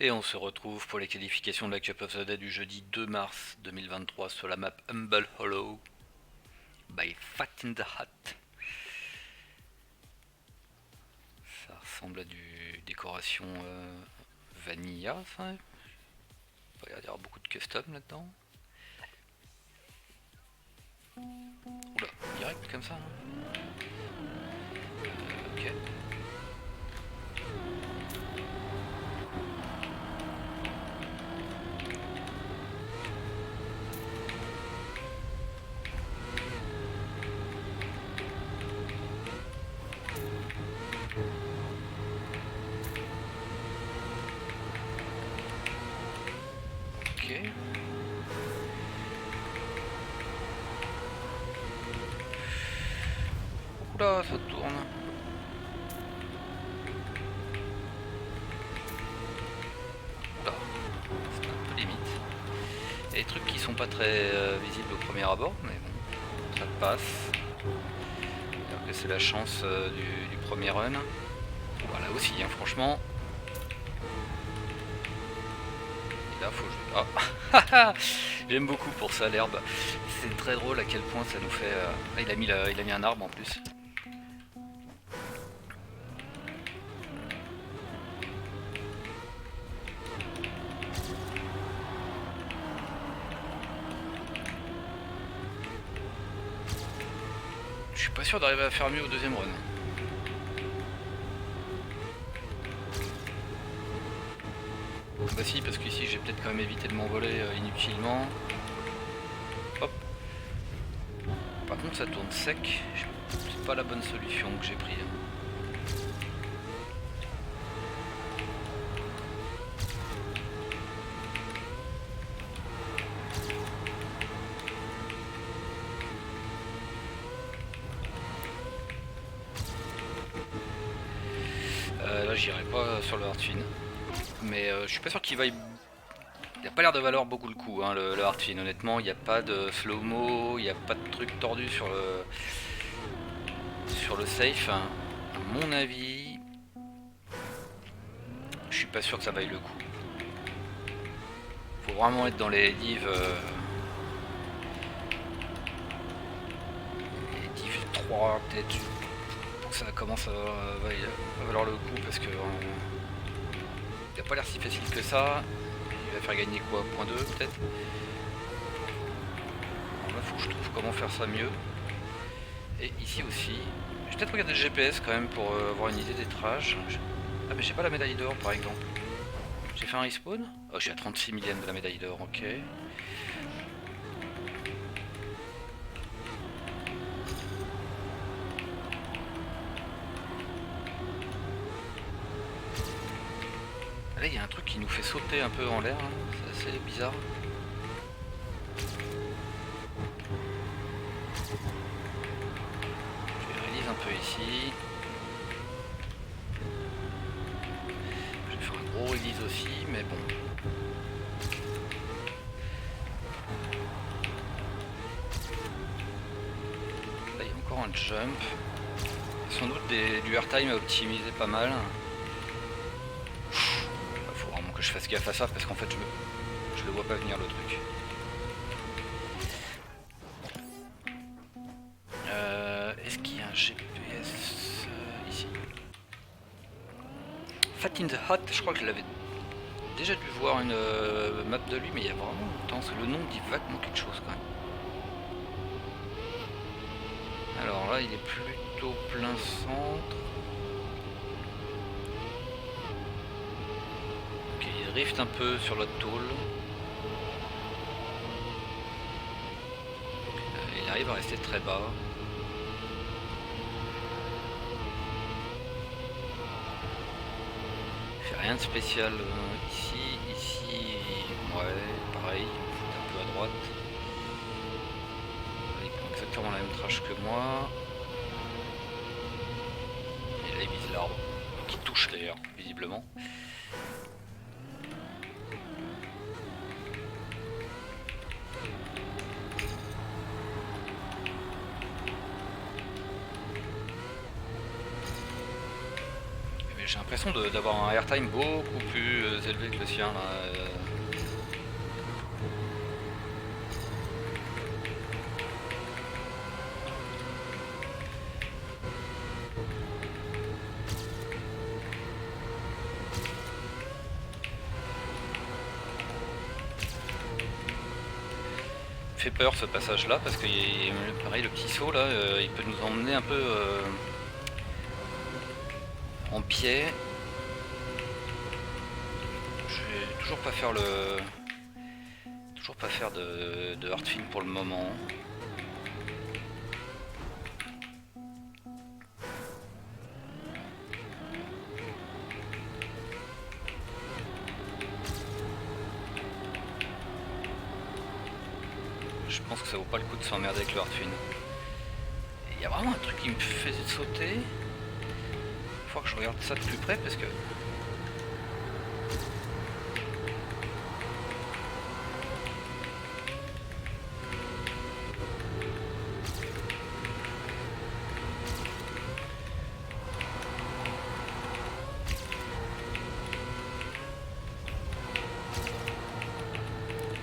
Et on se retrouve pour les qualifications de la Cup of the Dead du jeudi 2 mars 2023 sur la map Humble Hollow by Fat in the Hat. Ça ressemble à du décoration vanilla, ça. Il va y avoir beaucoup de custom là-dedans. Oula, direct comme ça. Ok. Ok. Oula, ça tourne. Oula, c'est un peu limite. Il y a des trucs qui sont pas très visibles au premier abord, mais bon, ça passe. Alors que c'est la chance du premier run. Voilà aussi, hein, franchement. Et là, faut que je... J'aime beaucoup pour ça l'herbe. C'est très drôle à quel point ça nous fait... Ah, il a mis un arbre en plus. Je suis pas sûr d'arriver à faire mieux au deuxième run. Bah si, parce qu'ici j'ai peut-être quand même évité de m'envoler inutilement. Hop. Par contre ça tourne sec. C'est pas la bonne solution que j'ai pris. Là j'irai pas sur le Hardfin. Mais je suis pas sûr qu'il vaille... Il a pas l'air de valoir beaucoup le coup, hein, le Hardfin. Honnêtement, il n'y a pas de slow-mo, il n'y a pas de truc tordu sur le safe. À mon avis, je suis pas sûr que ça vaille le coup. Faut vraiment être dans les divs... les divs 3 peut-être, pour que ça commence à valoir le coup, parce que... il a pas l'air si facile que ça. Il va faire gagner quoi, 0.2 peut-être. Alors là faut que je trouve comment faire ça mieux. Et ici aussi, je vais peut-être regarder le GPS quand même pour avoir une idée des trages. Ah mais j'ai pas la médaille d'or par exemple. J'ai fait un respawn. Oh, je suis à 36 millième de la médaille d'or, ok. Là il y a un truc qui nous fait sauter un peu en l'air, c'est assez bizarre. Je vais release un peu ici. Je vais faire un gros release aussi, mais bon. Là il y a encore un jump. Il y a sans doute du airtime à optimiser pas mal. Faut vraiment que je fasse gaffe à ça parce qu'en fait je le vois pas venir le truc. Est-ce qu'il y a un GPS ici? Fat in the Hat, je crois que je l'avais déjà dû voir une map de lui, mais il y a vraiment longtemps. Le nom dit vaguement quelque chose quand même. Alors là, il est plutôt plein centre. Ok, il drift un peu sur la tôle. Il arrive à rester très bas. Il fait rien de spécial ici. Ici, ouais, pareil, un peu à droite. Il prend exactement la même trash que moi. Et là il vise l'arbre, qui touche d'ailleurs, visiblement. J'ai l'impression d'avoir un airtime beaucoup plus élevé que le sien là. Fait peur ce passage là parce que pareil, le petit saut là il peut nous emmener un peu en pied. Je vais toujours pas faire de hard fin pour le moment. Je pense que ça vaut pas le coup de s'emmerder avec le hard fin. Il y a vraiment un truc qui me fait sauter. Faut que je regarde ça de plus près parce que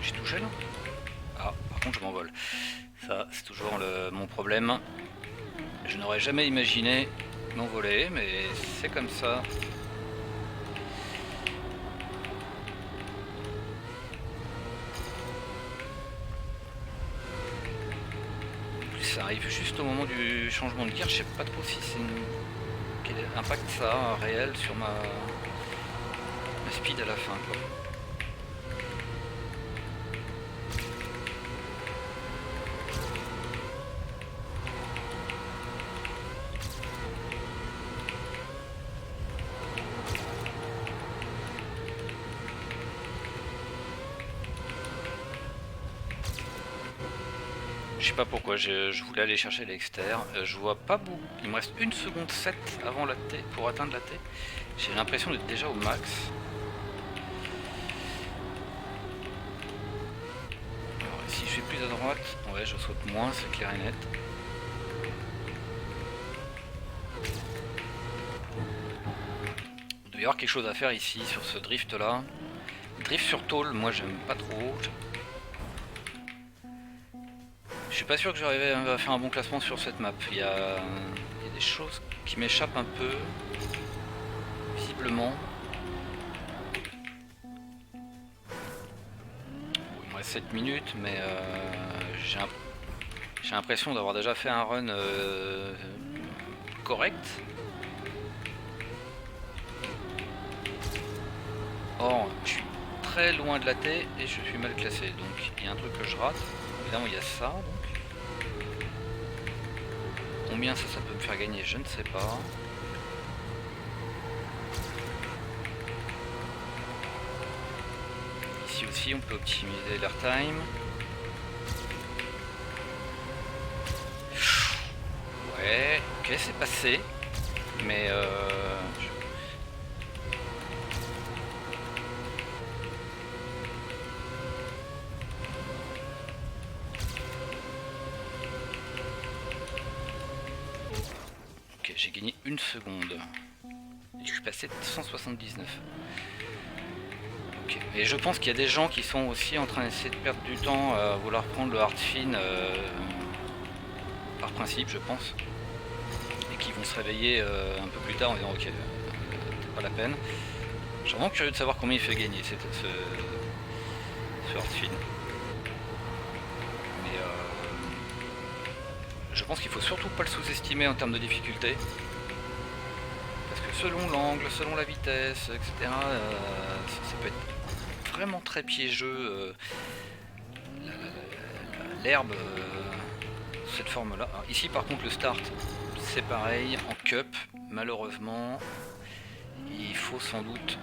j'ai touché là. Ah, par contre je m'envole. Ça c'est toujours mon problème. Je n'aurais jamais imaginé m'envoler, mais c'est comme ça. En plus ça arrive juste au moment du changement de gear, je sais pas trop si c'est quel impact ça a réel sur ma speed à la fin quoi. Je sais pas pourquoi, je voulais aller chercher l'externe, je vois pas beaucoup, il me reste 1 seconde 7 avant la T pour atteindre la T. J'ai l'impression d'être déjà au max. Alors si je suis plus à droite, ouais je saute moins, c'est clair et net. Il doit y avoir quelque chose à faire ici sur ce drift là. Drift sur tôle, moi j'aime pas trop. Je suis pas sûr que j'arrive à faire un bon classement sur cette map. Il y a des choses qui m'échappent un peu, visiblement. Bon, il me reste 7 minutes, mais j'ai l'impression d'avoir déjà fait un run correct. Or, je suis très loin de la T et je suis mal classé. Donc il y a un truc que je rate. Évidemment, il y a ça. Donc. Combien ça peut me faire gagner, je ne sais pas. Ici aussi, on peut optimiser l'airtime. Ouais, ok, c'est passé. Mais ok, j'ai gagné 1 seconde. Et je suis passé de 179. Ok, et je pense qu'il y a des gens qui sont aussi en train d'essayer de perdre du temps à vouloir prendre le hard fin par principe, je pense. Et qui vont se réveiller un peu plus tard en disant ok, c'est pas la peine. Je suis vraiment curieux de savoir combien il fait gagner ce hard fin. Mais je pense qu'il faut surtout pas le sous-estimer en termes de difficulté. Parce que selon l'angle, selon la vitesse, etc., ça peut être vraiment très piégeux. L'herbe, cette forme-là. Ici par contre le start, c'est pareil, en cup, malheureusement, il faut sans doute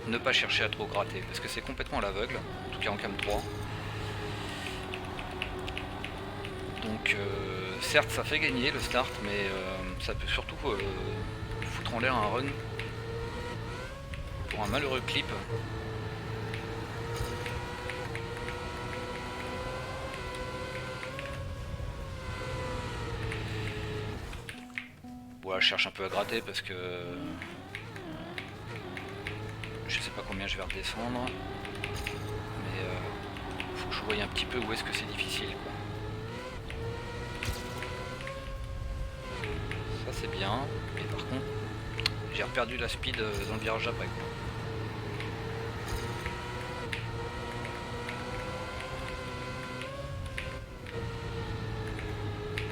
ne pas chercher à trop gratter, parce que c'est complètement à l'aveugle, en tout cas en cam 3. Donc certes ça fait gagner le start, mais ça peut surtout foutre en l'air un run pour un malheureux clip. Voilà, je cherche un peu à gratter parce que Je sais pas combien je vais redescendre. Mais faut que je voie un petit peu où est-ce que c'est difficile quoi. Ça c'est bien. Mais par contre, j'ai reperdu la speed dans le virage après quoi.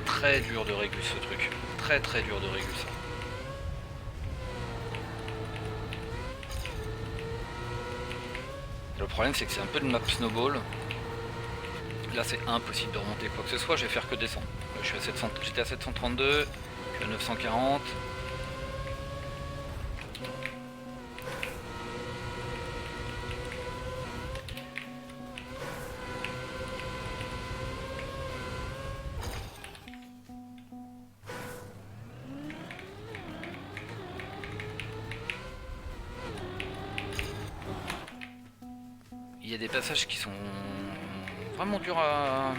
Très dur de régus ce truc. Très très dur de régus. Le problème c'est que c'est un peu de map snowball. Là c'est impossible de remonter quoi que ce soit, je vais faire que descendre. Je suis à 700, j'étais à 732, je suis à 940. Il y a des passages qui sont vraiment durs à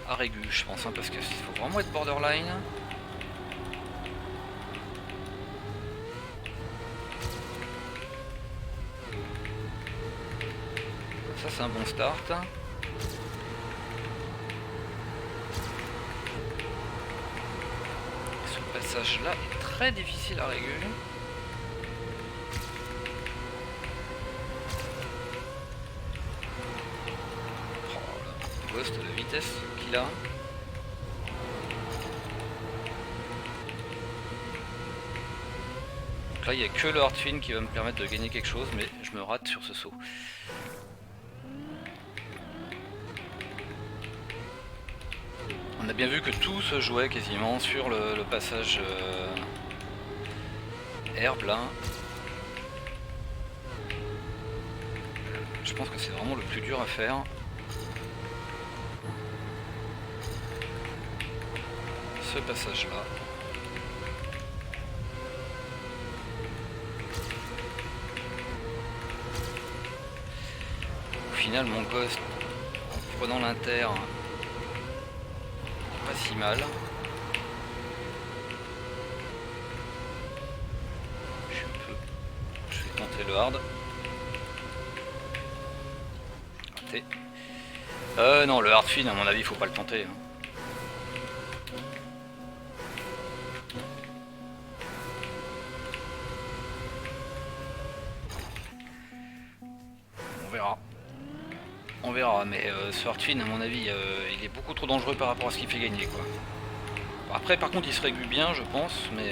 régu, je pense, hein, parce qu'il faut vraiment être borderline. Ça c'est un bon start. Ce passage là est très difficile à réguler. La vitesse qu'il a. Donc là il n'y a que le hard-fin qui va me permettre de gagner quelque chose, mais je me rate sur ce saut. On a bien vu que tout se jouait quasiment sur le passage herbe là. Je pense que c'est vraiment le plus dur à faire. Ce passage là. Au final mon ghost en prenant l'inter pas si mal. Je vais tenter le hard. Raté. Non, le hard fin à mon avis faut pas le tenter. Hein. On verra, mais ce hard-fin à mon avis il est beaucoup trop dangereux par rapport à ce qu'il fait gagner quoi. Après par contre il se régule bien je pense, mais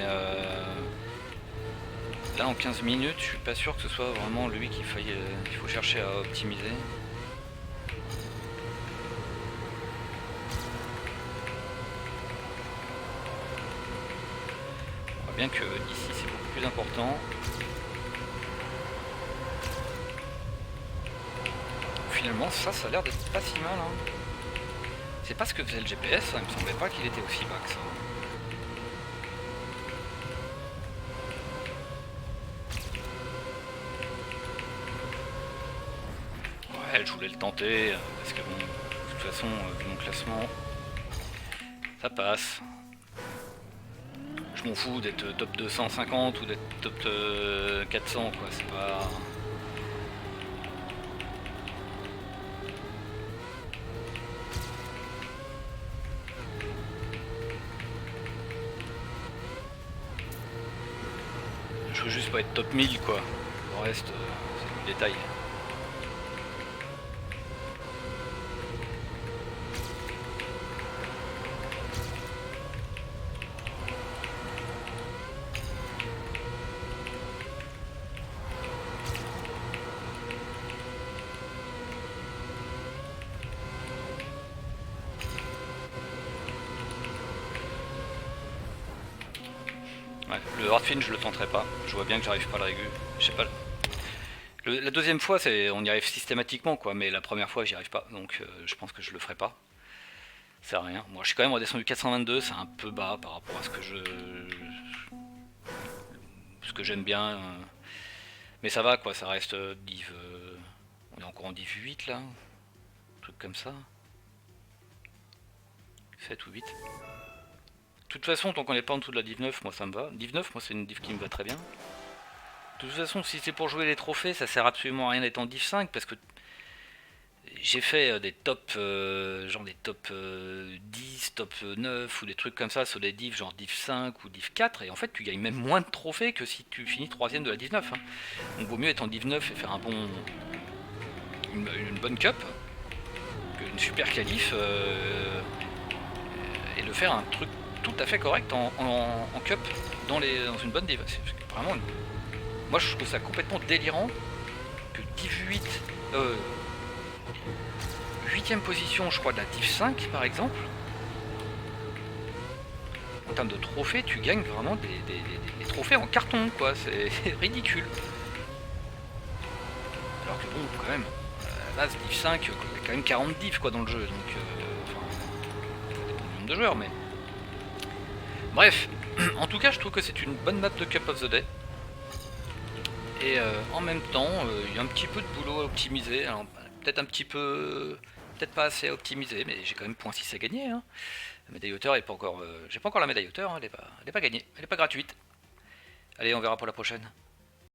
là en 15 minutes je suis pas sûr que ce soit vraiment lui qu'il faut chercher à optimiser. On voit bien que ici c'est beaucoup plus important. Finalement ça a l'air d'être pas si mal hein. C'est pas ce que faisait le GPS, ça, il me semblait pas qu'il était aussi bas que ça. Ouais, je voulais le tenter, parce que bon, de toute façon, vu mon classement, ça passe. Je m'en fous d'être top 250 ou d'être top 400 quoi, c'est pas... Je veux juste pas être top 1000 quoi, le reste c'est du détail. Ouais, le hard fin je le tenterai pas, je vois bien que j'arrive pas à le régu, je sais pas. La deuxième fois on y arrive systématiquement quoi, mais la première fois j'y arrive pas, donc je pense que je le ferai pas. Ça sert à rien. Moi je suis quand même redescendu 422, c'est un peu bas par rapport à ce que j'aime bien. Mais ça va quoi, ça reste div. On est encore en div 8 là, un truc comme ça. 7 ou 8. De toute façon, tant qu'on n'est pas en dessous de la div 9, moi ça me va. Div 9, moi c'est une div qui me va très bien. De toute façon, si c'est pour jouer les trophées, ça sert absolument à rien d'être en div 5 parce que j'ai fait des tops, genre des top 10, top 9 ou des trucs comme ça sur des divs genre div 5 ou div 4 et en fait tu gagnes même moins de trophées que si tu finis 3ème de la div 9. Hein. Donc vaut mieux être en div 9 et faire une bonne cup qu'une super qualif et de faire un truc tout à fait correct en cup dans une bonne div. C'est vraiment moi je trouve ça complètement délirant que div 8 8ème position je crois de la div 5 par exemple, en termes de trophées tu gagnes vraiment des trophées en carton quoi, c'est ridicule. Alors que bon quand même à la base div 5 il y a quand même 40 divs quoi dans le jeu, donc enfin, ça dépend du nombre de joueurs mais bref. En tout cas je trouve que c'est une bonne map de Cup of the Day et en même temps il y a un petit peu de boulot à optimiser, alors peut-être un petit peu, peut-être pas assez optimisé, mais j'ai quand même .6 à gagner. Hein. La médaille hauteur est pas encore, j'ai pas encore la médaille hauteur, hein, elle est pas gagnée, elle est pas gratuite. Allez, on verra pour la prochaine.